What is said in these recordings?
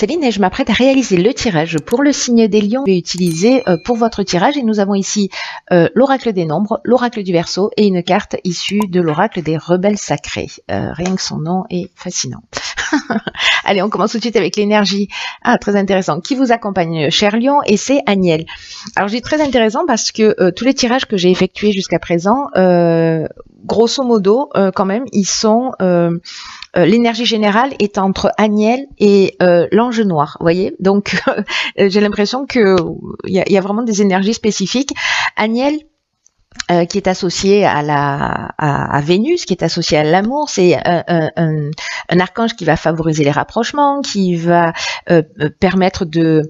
Céline et je m'apprête à réaliser le tirage pour le signe des lions que je vais utiliser pour votre tirage. Et nous avons ici l'oracle des nombres, l'oracle du Verseau et une carte issue de l'oracle des rebelles sacrés. Rien que son nom est fascinant. Allez, on commence tout de suite avec l'énergie. Ah, très intéressant. Qui vous accompagne, cher lion? Et c'est Agnelle. Alors, je dis très intéressant parce que tous les tirages que j'ai effectués jusqu'à présent, grosso modo, quand même, ils sont... l'énergie générale est entre Agnelle et l'ange noir, vous voyez. Donc, j'ai l'impression que il y a vraiment des énergies spécifiques. Agnelle, qui est associé à Vénus, qui est associé à l'amour, c'est un archange qui va favoriser les rapprochements, qui va permettre de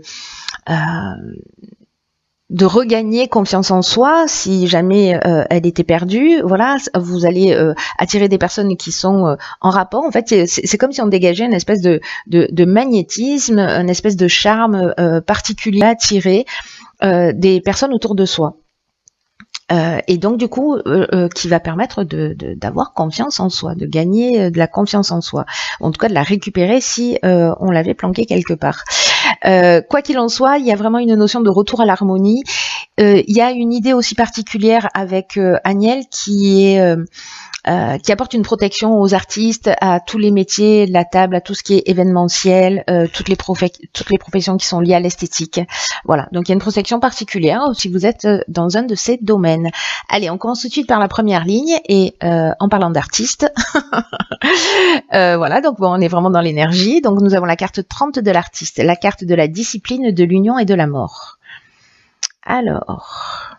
regagner confiance en soi si jamais elle était perdue. Voilà, vous allez attirer des personnes qui sont en rapport. En fait, c'est comme si on dégageait une espèce de magnétisme, une espèce de charme particulier à attirer des personnes autour de soi. Et donc du coup, qui va permettre d'avoir confiance en soi, de gagner de la confiance en soi, en tout cas de la récupérer si on l'avait planquée quelque part. Quoi qu'il en soit, il y a vraiment une notion de retour à l'harmonie. Il y a une idée aussi particulière avec Agnelle qui apporte une protection aux artistes, à tous les métiers de la table, à tout ce qui est événementiel, toutes les professions qui sont liées à l'esthétique. Voilà, donc il y a une protection particulière si vous êtes dans un de ces domaines. Allez, on commence tout de suite par la première ligne et en parlant d'artistes, voilà, donc bon, on est vraiment dans l'énergie. Donc nous avons la carte 30 de l'artiste, la carte de la discipline, de l'union et de la mort. Alors,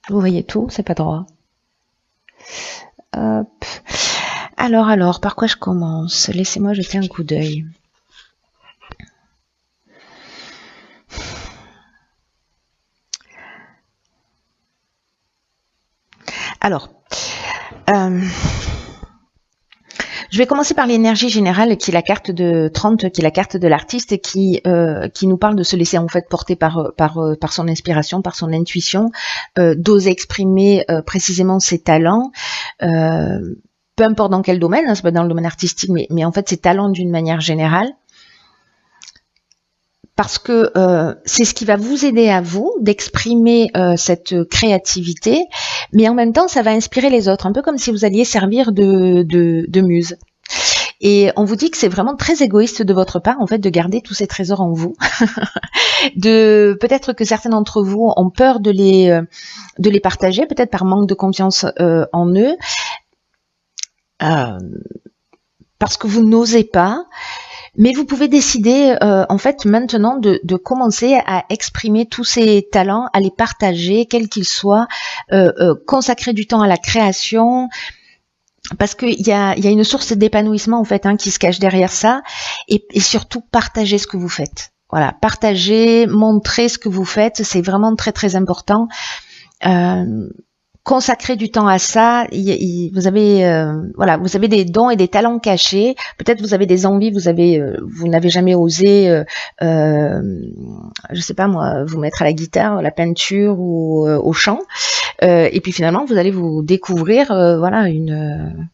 vous voyez tout, c'est pas droit. Hop. Alors, par quoi je commence? Laissez-moi jeter un coup d'œil. Alors, je vais commencer par l'énergie générale, qui est la carte de 30, qui est la carte de l'artiste, qui nous parle de se laisser en fait porter par son inspiration, par son intuition, d'oser exprimer précisément ses talents, peu importe dans quel domaine, hein, c'est pas dans le domaine artistique, mais en fait ses talents d'une manière générale. Parce que c'est ce qui va vous aider à vous d'exprimer cette créativité, mais en même temps, ça va inspirer les autres, un peu comme si vous alliez servir de muse. Et on vous dit que c'est vraiment très égoïste de votre part, en fait, de garder tous ces trésors en vous. Peut-être que certains d'entre vous ont peur de les partager, peut-être par manque de confiance en eux, parce que vous n'osez pas. Mais vous pouvez décider, en fait, maintenant de commencer à exprimer tous ces talents, à les partager, quels qu'ils soient, consacrer du temps à la création, parce qu'il y a une source d'épanouissement, en fait, hein, qui se cache derrière ça, et surtout partager ce que vous faites. Voilà, partager, montrer ce que vous faites, c'est vraiment très très important. Consacrer du temps à ça, vous avez voilà, vous avez des dons et des talents cachés. Peut-être vous avez des envies, vous n'avez jamais osé, je sais pas moi, vous mettre à la guitare, à la peinture ou au chant. Et puis finalement, vous allez vous découvrir, voilà, une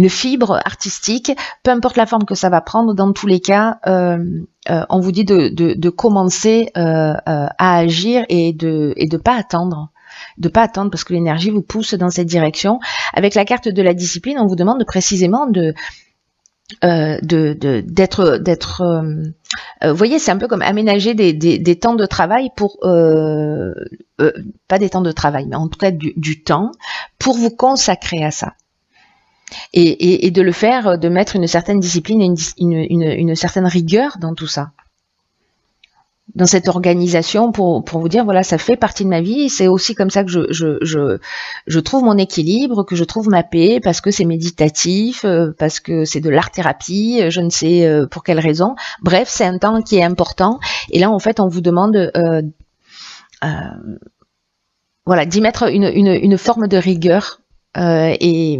fibre artistique, peu importe la forme que ça va prendre. Dans tous les cas, on vous dit de commencer à agir et de pas attendre. Parce que l'énergie vous pousse dans cette direction. Avec la carte de la discipline, on vous demande précisément d'être vous voyez, c'est un peu comme aménager des temps de travail pour pas des temps de travail, mais en tout cas du temps pour vous consacrer à ça. Et de le faire, de mettre une certaine discipline et une certaine rigueur dans tout ça. Dans cette organisation pour vous dire, voilà, ça fait partie de ma vie, c'est aussi comme ça que je trouve mon équilibre, que je trouve ma paix, parce que c'est méditatif, parce que c'est de l'art-thérapie, je ne sais pour quelle raison. Bref, c'est un temps qui est important, et là, en fait, on vous demande voilà, d'y mettre une forme de rigueur, et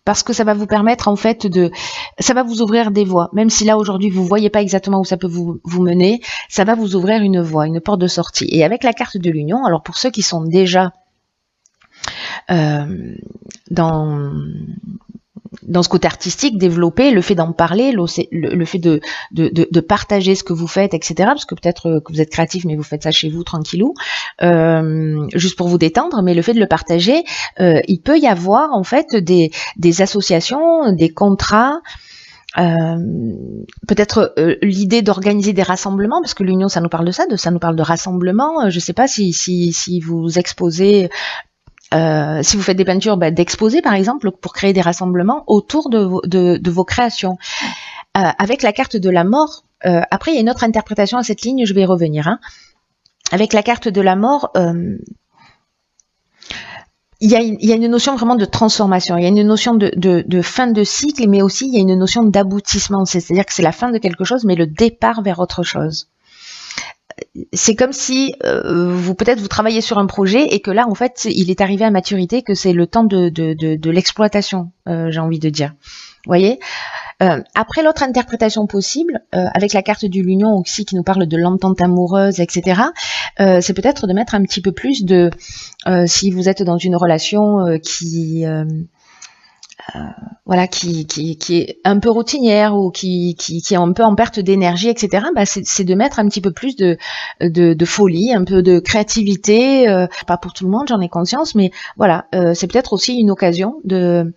parce que ça va vous permettre, en fait, ça va vous ouvrir des voies. Même si là, aujourd'hui, vous voyez pas exactement où ça peut vous mener, ça va vous ouvrir une voie, une porte de sortie. Et avec la carte de l'union, alors pour ceux qui sont déjà dans dans ce côté artistique, développer le fait d'en parler, le fait de partager ce que vous faites, etc. Parce que peut-être que vous êtes créatif, mais vous faites ça chez vous tranquillou, juste pour vous détendre. Mais le fait de le partager, il peut y avoir en fait des associations, des contrats. Peut-être l'idée d'organiser des rassemblements, parce que l'union, ça nous parle de ça, ça nous parle de rassemblement. Je sais pas si vous exposez. Si vous faites des peintures, d'exposer par exemple pour créer des rassemblements autour de vos créations. Avec la carte de la mort, après il y a une autre interprétation à cette ligne, je vais y revenir. Avec la carte de la mort, il y a une notion vraiment de transformation, il y a une notion de fin de cycle, mais aussi il y a une notion d'aboutissement, c'est-à-dire que c'est la fin de quelque chose, mais le départ vers autre chose. C'est comme si peut-être vous travaillez sur un projet et que là en fait il est arrivé à maturité, que c'est le temps de l'exploitation, j'ai envie de dire. Vous voyez. Après, l'autre interprétation possible, avec la carte de l'union aussi qui nous parle de l'entente amoureuse, etc., c'est peut-être de mettre un petit peu plus de, si vous êtes dans une relation qui est un peu routinière ou qui est un peu en perte d'énergie, etc., c'est de mettre un petit peu plus de folie, un peu de créativité, pas pour tout le monde, j'en ai conscience, mais voilà, c'est peut-être aussi une occasion de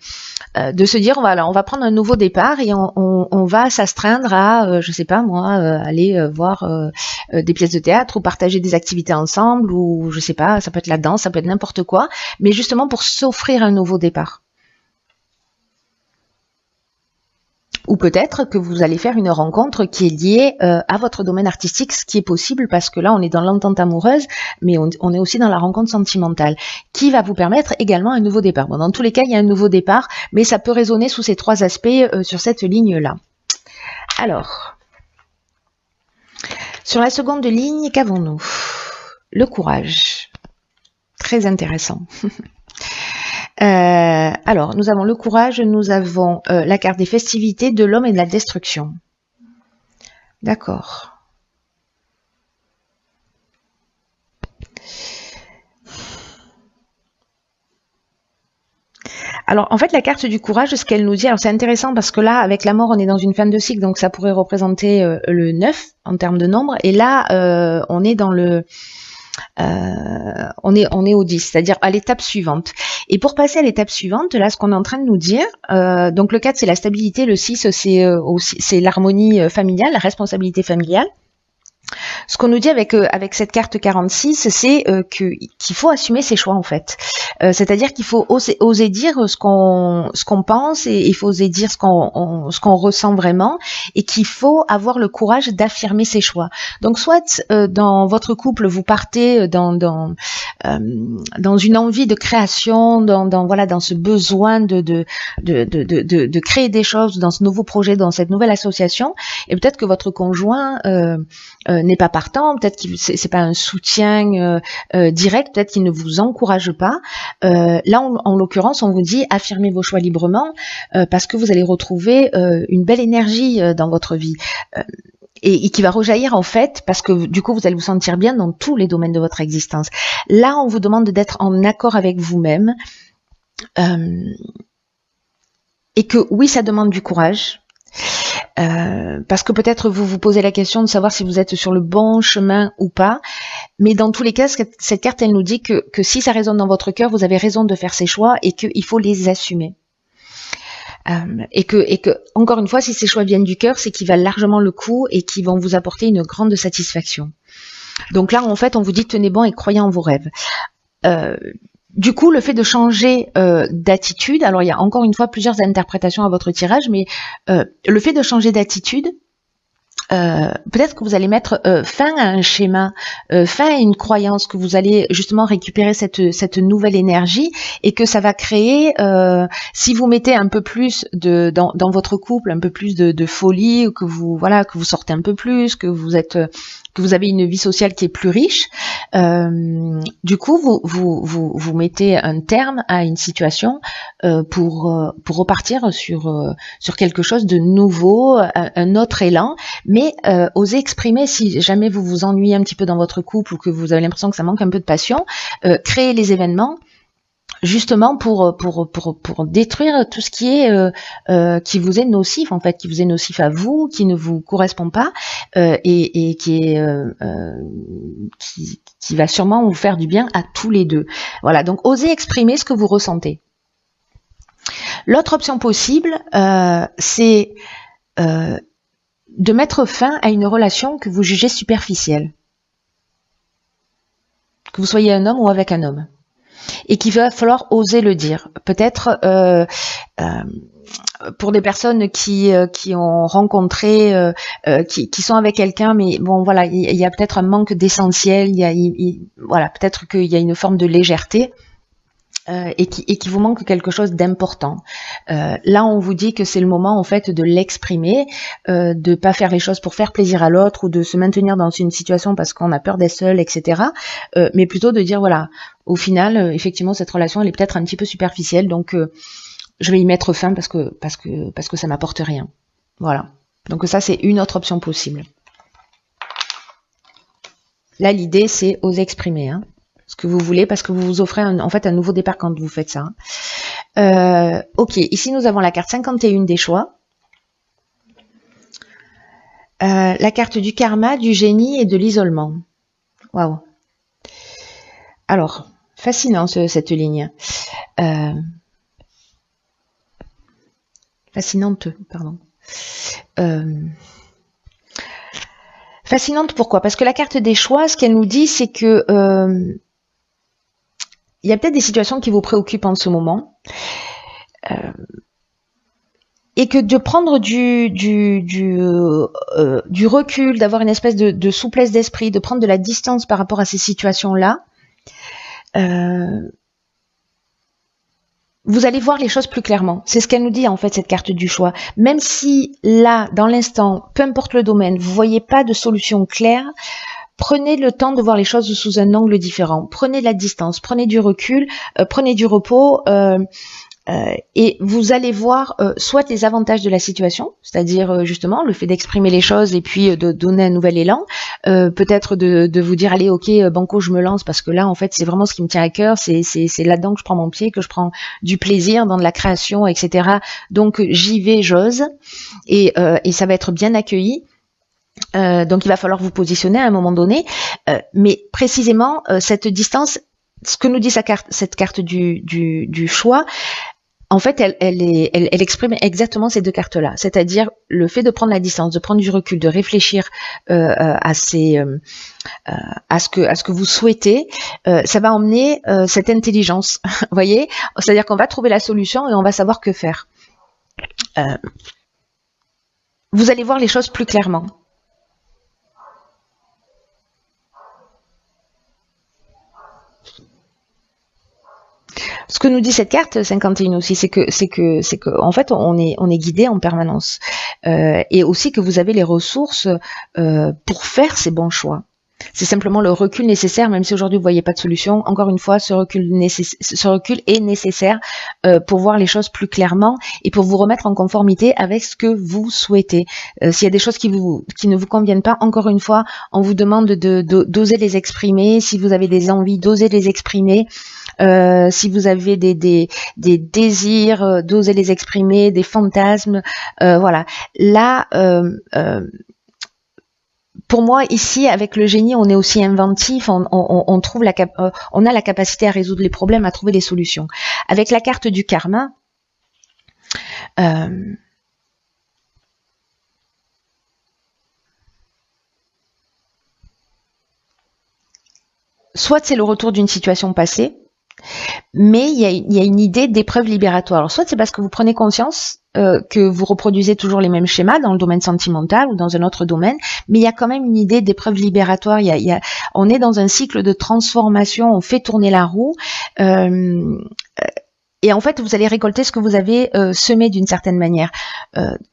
se dire, voilà, on va prendre un nouveau départ et on va s'astreindre à, je sais pas moi, aller voir des pièces de théâtre ou partager des activités ensemble, ou je sais pas, ça peut être la danse, ça peut être n'importe quoi, mais justement pour s'offrir un nouveau départ. Ou peut-être que vous allez faire une rencontre qui est liée à votre domaine artistique, ce qui est possible parce que là on est dans l'entente amoureuse, mais on est aussi dans la rencontre sentimentale, qui va vous permettre également un nouveau départ. Bon, dans tous les cas, il y a un nouveau départ, mais ça peut résonner sous ces trois aspects sur cette ligne-là. Alors, sur la seconde ligne, qu'avons-nous? Le courage. Très intéressant. Alors, nous avons le courage, nous avons la carte des festivités, de l'homme et de la destruction. D'accord. Alors, en fait, la carte du courage, ce qu'elle nous dit, alors c'est intéressant parce que là, avec la mort, on est dans une fin de cycle, donc ça pourrait représenter le 9 en termes de nombre, et là, on est dans le... on est au 10, c'est-à-dire à l'étape suivante. Et pour passer à l'étape suivante, là, ce qu'on est en train de nous dire, donc le 4, c'est la stabilité, le 6, c'est l'harmonie familiale, la responsabilité familiale. Ce qu'on nous dit avec cette carte 46, c'est qu'il faut assumer ses choix en fait. C'est-à-dire qu'il faut oser dire ce qu'on pense, et il faut oser dire ce qu'on ressent vraiment, et qu'il faut avoir le courage d'affirmer ses choix. Donc soit dans votre couple vous partez dans une envie de création, dans ce besoin de créer des choses, dans ce nouveau projet, dans cette nouvelle association, et peut-être que votre conjoint n'est pas partant, peut-être que c'est pas un soutien direct, peut-être qu'il ne vous encourage pas. Là, en l'occurrence, on vous dit affirmez vos choix librement parce que vous allez retrouver une belle énergie dans votre vie. Et qui va rejaillir en fait parce que du coup vous allez vous sentir bien dans tous les domaines de votre existence. Là, on vous demande d'être en accord avec vous-même et que oui, ça demande du courage. Parce que peut-être vous vous posez la question de savoir si vous êtes sur le bon chemin ou pas, mais dans tous les cas, cette carte, elle nous dit que si ça résonne dans votre cœur, vous avez raison de faire ces choix et qu'il faut les assumer. Et que encore une fois, si ces choix viennent du cœur, c'est qu'ils valent largement le coup et qu'ils vont vous apporter une grande satisfaction. Donc là, en fait, on vous dit tenez bon et croyez en vos rêves. Du coup, le fait de changer d'attitude, alors il y a encore une fois plusieurs interprétations à votre tirage, mais le fait de changer d'attitude, peut-être que vous allez mettre fin à un schéma, fin à une croyance, que vous allez justement récupérer cette nouvelle énergie et que ça va créer, si vous mettez un peu plus dans votre couple, un peu plus de folie, que vous sortez un peu plus, que vous avez une vie sociale qui est plus riche, du coup vous mettez un terme à une situation pour repartir sur quelque chose de nouveau, un autre élan, mais osez exprimer si jamais vous vous ennuyez un petit peu dans votre couple ou que vous avez l'impression que ça manque un peu de passion, créez les événements. justement pour détruire tout ce qui vous est nocif, en fait, qui vous est nocif à vous, qui ne vous correspond pas, et qui va sûrement vous faire du bien à tous les deux. Voilà, donc osez exprimer ce que vous ressentez. L'autre option possible, c'est de mettre fin à une relation que vous jugez superficielle. Que vous soyez un homme ou avec un homme. Et qu'il va falloir oser le dire. Peut-être pour des personnes qui ont rencontré, qui sont avec quelqu'un, mais bon voilà, il y a peut-être un manque d'essentiel, voilà, peut-être qu'il y a une forme de légèreté. Et qui vous manque quelque chose d'important. Là, on vous dit que c'est le moment en fait de l'exprimer, de pas faire les choses pour faire plaisir à l'autre ou de se maintenir dans une situation parce qu'on a peur d'être seul, etc. Mais plutôt de dire voilà, au final, effectivement, cette relation elle est peut-être un petit peu superficielle, donc je vais y mettre fin parce que ça m'apporte rien. Voilà. Donc ça, c'est une autre option possible. Là, l'idée, c'est oser exprimer, hein, ce que vous voulez, parce que vous vous offrez en fait un nouveau départ quand vous faites ça. Ok, ici nous avons la carte 51 des choix, la carte du karma, du génie et de l'isolement. Waouh. Alors, fascinant cette ligne. Fascinante, pardon. Fascinante pourquoi? Parce que la carte des choix, ce qu'elle nous dit, c'est que il y a peut-être des situations qui vous préoccupent en ce moment, et que de prendre du recul, d'avoir une espèce de souplesse d'esprit, de prendre de la distance par rapport à ces situations-là, vous allez voir les choses plus clairement. C'est ce qu'elle nous dit en fait, cette carte du choix. Même si là, dans l'instant, peu importe le domaine, vous voyez pas de solution claire, prenez le temps de voir les choses sous un angle différent. Prenez de la distance, prenez du recul, prenez du repos, et vous allez voir soit les avantages de la situation, c'est-à-dire justement le fait d'exprimer les choses et puis de donner un nouvel élan, peut-être de vous dire allez ok banco je me lance parce que là en fait c'est vraiment ce qui me tient à cœur, c'est là-dedans que je prends mon pied, que je prends du plaisir dans de la création, etc. Donc j'y vais, j'ose, et ça va être bien accueilli. Donc il va falloir vous positionner à un moment donné, mais précisément cette distance, ce que nous dit cette carte du choix, en fait, elle exprime exactement ces deux cartes-là, c'est-à-dire le fait de prendre la distance, de prendre du recul, de réfléchir à ce que vous souhaitez, ça va emmener cette intelligence, vous voyez, c'est-à-dire qu'on va trouver la solution et on va savoir que faire. Vous allez voir les choses plus clairement. Ce que nous dit cette carte 51 aussi, c'est que en fait on est guidé en permanence, et aussi que vous avez les ressources pour faire ces bons choix. C'est simplement le recul nécessaire, même si aujourd'hui vous voyez pas de solution. Encore une fois, ce recul est nécessaire pour voir les choses plus clairement et pour vous remettre en conformité avec ce que vous souhaitez. S'il y a des choses qui ne vous conviennent pas, encore une fois, on vous demande d'oser les exprimer. Si vous avez des envies, d'oser les exprimer. Si vous avez des désirs, d'oser les exprimer, des fantasmes, voilà. Là, pour moi, ici, avec le génie, on est aussi inventif, on trouve on a la capacité à résoudre les problèmes, à trouver les solutions. Avec la carte du karma, soit c'est le retour d'une situation passée, mais il y a une idée d'épreuve libératoire. Alors, soit c'est parce que vous prenez conscience que vous reproduisez toujours les mêmes schémas dans le domaine sentimental ou dans un autre domaine, mais il y a quand même une idée d'épreuve libératoire. On est dans un cycle de transformation, on fait tourner la roue, et en fait, vous allez récolter ce que vous avez semé d'une certaine manière,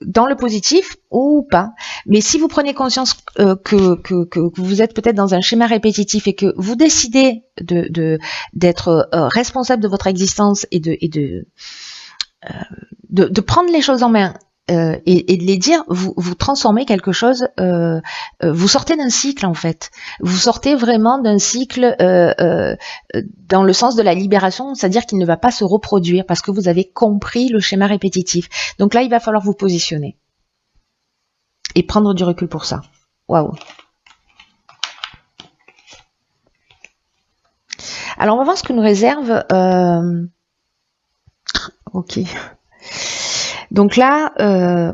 dans le positif ou pas. Mais si vous prenez conscience que vous êtes peut-être dans un schéma répétitif et que vous décidez d'être responsable de votre existence et de prendre les choses en main et de les dire, vous transformez quelque chose, vous sortez d'un cycle en fait. Vous sortez vraiment d'un cycle dans le sens de la libération, c'est-à-dire qu'il ne va pas se reproduire parce que vous avez compris le schéma répétitif. Donc là, il va falloir vous positionner et prendre du recul pour ça. Waouh. Alors on va voir ce que nous réserve. Ok. Donc là,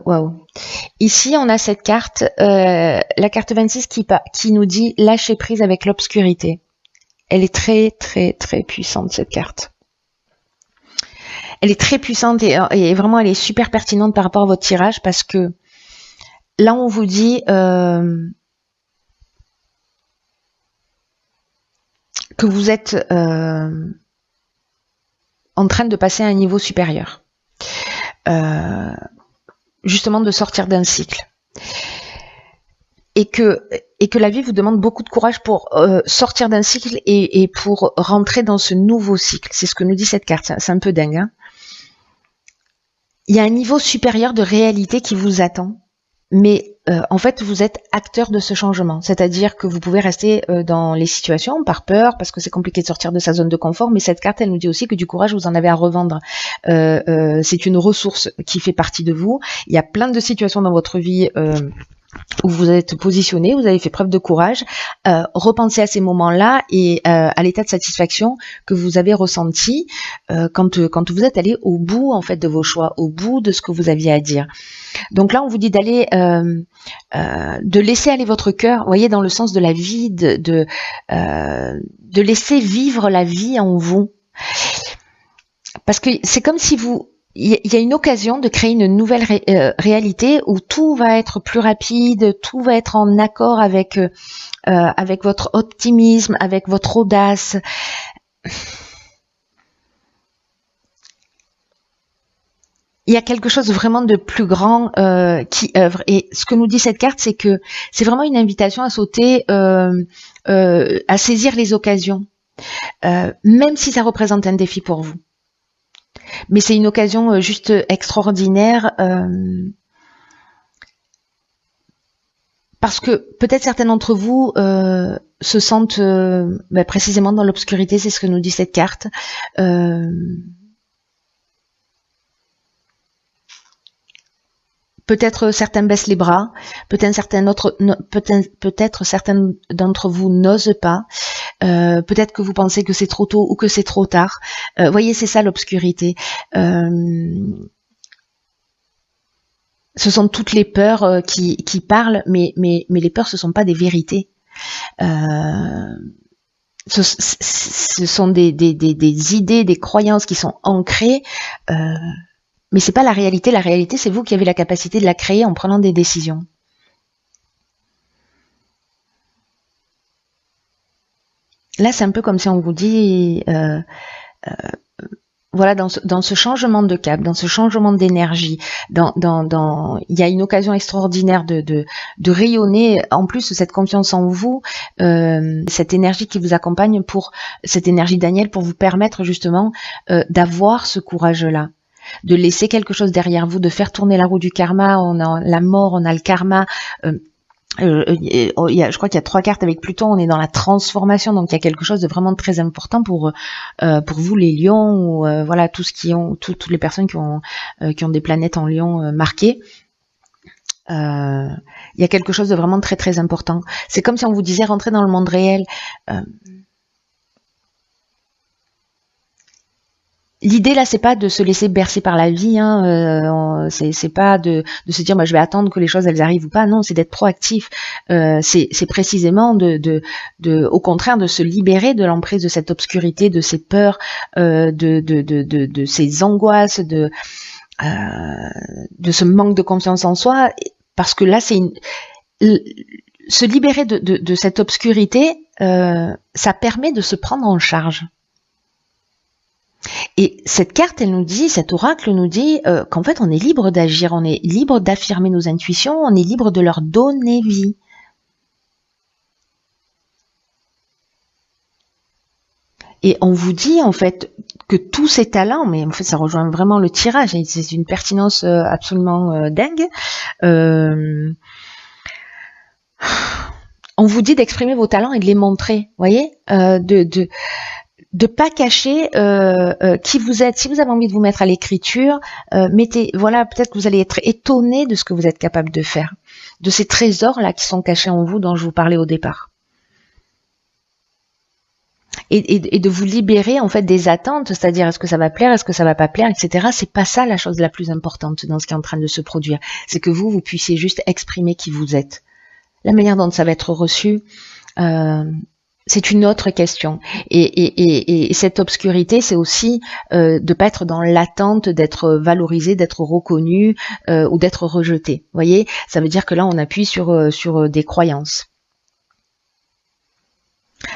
waouh. Ici, on a cette carte, la carte 26 qui nous dit lâcher prise avec l'obscurité. Elle est très, très, très puissante, cette carte. Elle est très puissante et vraiment, elle est super pertinente par rapport à votre tirage parce que là, on vous dit que vous êtes en train de passer à un niveau supérieur. Justement de sortir d'un cycle. Et que la vie vous demande beaucoup de courage pour sortir d'un cycle et pour rentrer dans ce nouveau cycle. C'est ce que nous dit cette carte. C'est un peu dingue. Hein, il y a un niveau supérieur de réalité qui vous attend. Mais en fait, vous êtes acteur de ce changement. C'est-à-dire que vous pouvez rester dans les situations par peur, parce que c'est compliqué de sortir de sa zone de confort. Mais cette carte, elle nous dit aussi que du courage, vous en avez à revendre. C'est une ressource qui fait partie de vous. Il y a plein de situations dans votre vie où vous êtes positionné, vous avez fait preuve de courage. Repensez à ces moments-là et à l'état de satisfaction que vous avez ressenti quand vous êtes allé au bout en fait de vos choix, au bout de ce que vous aviez à dire. Donc là, on vous dit d'aller, de laisser aller votre cœur, vous voyez, dans le sens de la vie, de laisser vivre la vie en vous. Parce que c'est comme si il y a une occasion de créer une nouvelle réalité où tout va être plus rapide, tout va être en accord avec votre optimisme, avec votre audace. Il y a quelque chose vraiment de plus grand qui œuvre. Et ce que nous dit cette carte, c'est que c'est vraiment une invitation à sauter, à saisir les occasions, même si ça représente un défi pour vous. Mais c'est une occasion juste extraordinaire parce que peut-être certains d'entre vous se sentent précisément dans l'obscurité, c'est ce que nous dit cette carte. Peut-être certains baissent les bras, peut-être certains d'entre vous n'osent pas. Peut-être que vous pensez que c'est trop tôt ou que c'est trop tard. Voyez, c'est ça l'obscurité. Ce sont toutes les peurs qui parlent, mais les peurs, ce sont pas des vérités. Ce sont des idées, des croyances qui sont ancrées. Mais c'est pas la réalité. La réalité, c'est vous qui avez la capacité de la créer en prenant des décisions. Là, c'est un peu comme si on vous dit, voilà, dans ce changement de cap, dans ce changement d'énergie, il y a une occasion extraordinaire de rayonner. En plus, cette confiance en vous, cette énergie qui vous accompagne cette énergie Daniel, pour vous permettre justement d'avoir ce courage-là, de laisser quelque chose derrière vous, de faire tourner la roue du karma. On a la mort, on a le karma. Je crois qu'il y a 3 cartes avec Pluton, on est dans la transformation, donc il y a quelque chose de vraiment très important pour vous les lions, ou voilà, toutes les personnes qui ont des planètes en lion marquées. Il y a quelque chose de vraiment très très important. C'est comme si on vous disait rentrer dans le monde réel. L'idée là, c'est pas de se laisser bercer par la vie, hein. C'est pas de se dire, je vais attendre que les choses elles arrivent ou pas. Non, c'est d'être proactif. C'est précisément au contraire, de se libérer de l'emprise de cette obscurité, de ces peurs, de ces angoisses, de ce manque de confiance en soi, parce que là, se libérer de cette obscurité, ça permet de se prendre en charge. Et cette carte, cet oracle nous dit qu'en fait, on est libre d'agir, on est libre d'affirmer nos intuitions, on est libre de leur donner vie. Et on vous dit en fait que tous ces talents, mais en fait ça rejoint vraiment le tirage, et c'est une pertinence absolument dingue. On vous dit d'exprimer vos talents et de les montrer, voyez, de pas cacher qui vous êtes. Si vous avez envie de vous mettre à l'écriture, mettez, voilà, peut-être que vous allez être étonné de ce que vous êtes capable de faire, de ces trésors là qui sont cachés en vous dont je vous parlais au départ. Et de vous libérer en fait des attentes, c'est-à-dire est-ce que ça va plaire, est-ce que ça va pas plaire, etc. C'est pas ça la chose la plus importante dans ce qui est en train de se produire. C'est que vous puissiez juste exprimer qui vous êtes. La manière dont ça va être reçu, c'est une autre question. Et cette obscurité, c'est aussi de pas être dans l'attente d'être valorisé, d'être reconnu ou d'être rejeté. Vous voyez, ça veut dire que là, on appuie sur des croyances.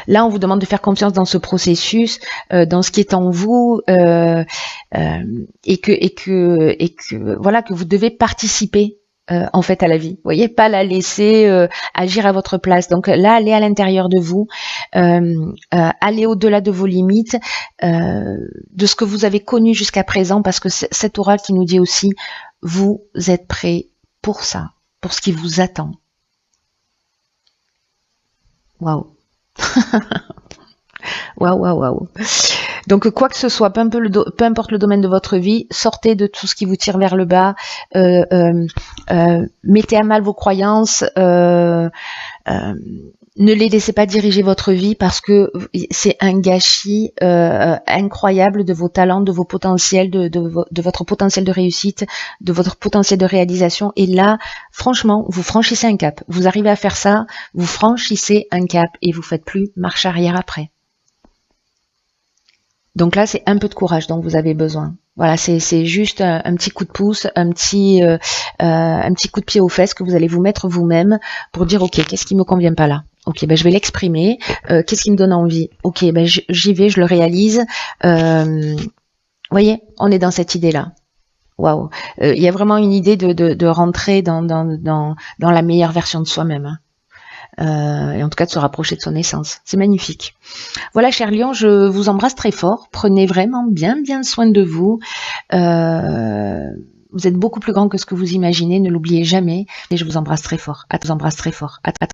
Là, on vous demande de faire confiance dans ce processus, dans ce qui est en vous, et que voilà, que vous devez participer en fait à la vie. Vous voyez, pas la laisser agir à votre place. Donc là, allez à l'intérieur de vous, allez au-delà de vos limites, de ce que vous avez connu jusqu'à présent, parce que cette aura qui nous dit aussi, vous êtes prêts pour ça, pour ce qui vous attend. Waouh. Waouh, waouh, waouh. Donc quoi que ce soit, peu importe le domaine de votre vie, sortez de tout ce qui vous tire vers le bas, mettez à mal vos croyances, ne les laissez pas diriger votre vie, parce que c'est un gâchis incroyable de vos talents, de vos potentiels, de votre potentiel de réussite, de votre potentiel de réalisation. Et là, franchement, vous franchissez un cap. Vous arrivez à faire ça, vous franchissez un cap et vous faites plus marche arrière après. Donc là, c'est un peu de courage dont vous avez besoin. Voilà, c'est juste un petit coup de pouce, un petit coup de pied aux fesses que vous allez vous mettre vous-même pour dire, ok, qu'est-ce qui me convient pas là? Ok, ben je vais l'exprimer. Qu'est-ce qui me donne envie? Ok, ben j'y vais, je le réalise. Voyez, on est dans cette idée-là. Waouh, il y a vraiment une idée de rentrer dans la meilleure version de soi-même. Hein. Et en tout cas de se rapprocher de son essence. C'est magnifique. Voilà, cher Lion, je vous embrasse très fort. Prenez vraiment bien soin de vous. Vous êtes beaucoup plus grand que ce que vous imaginez, ne l'oubliez jamais. Et je vous embrasse très fort. À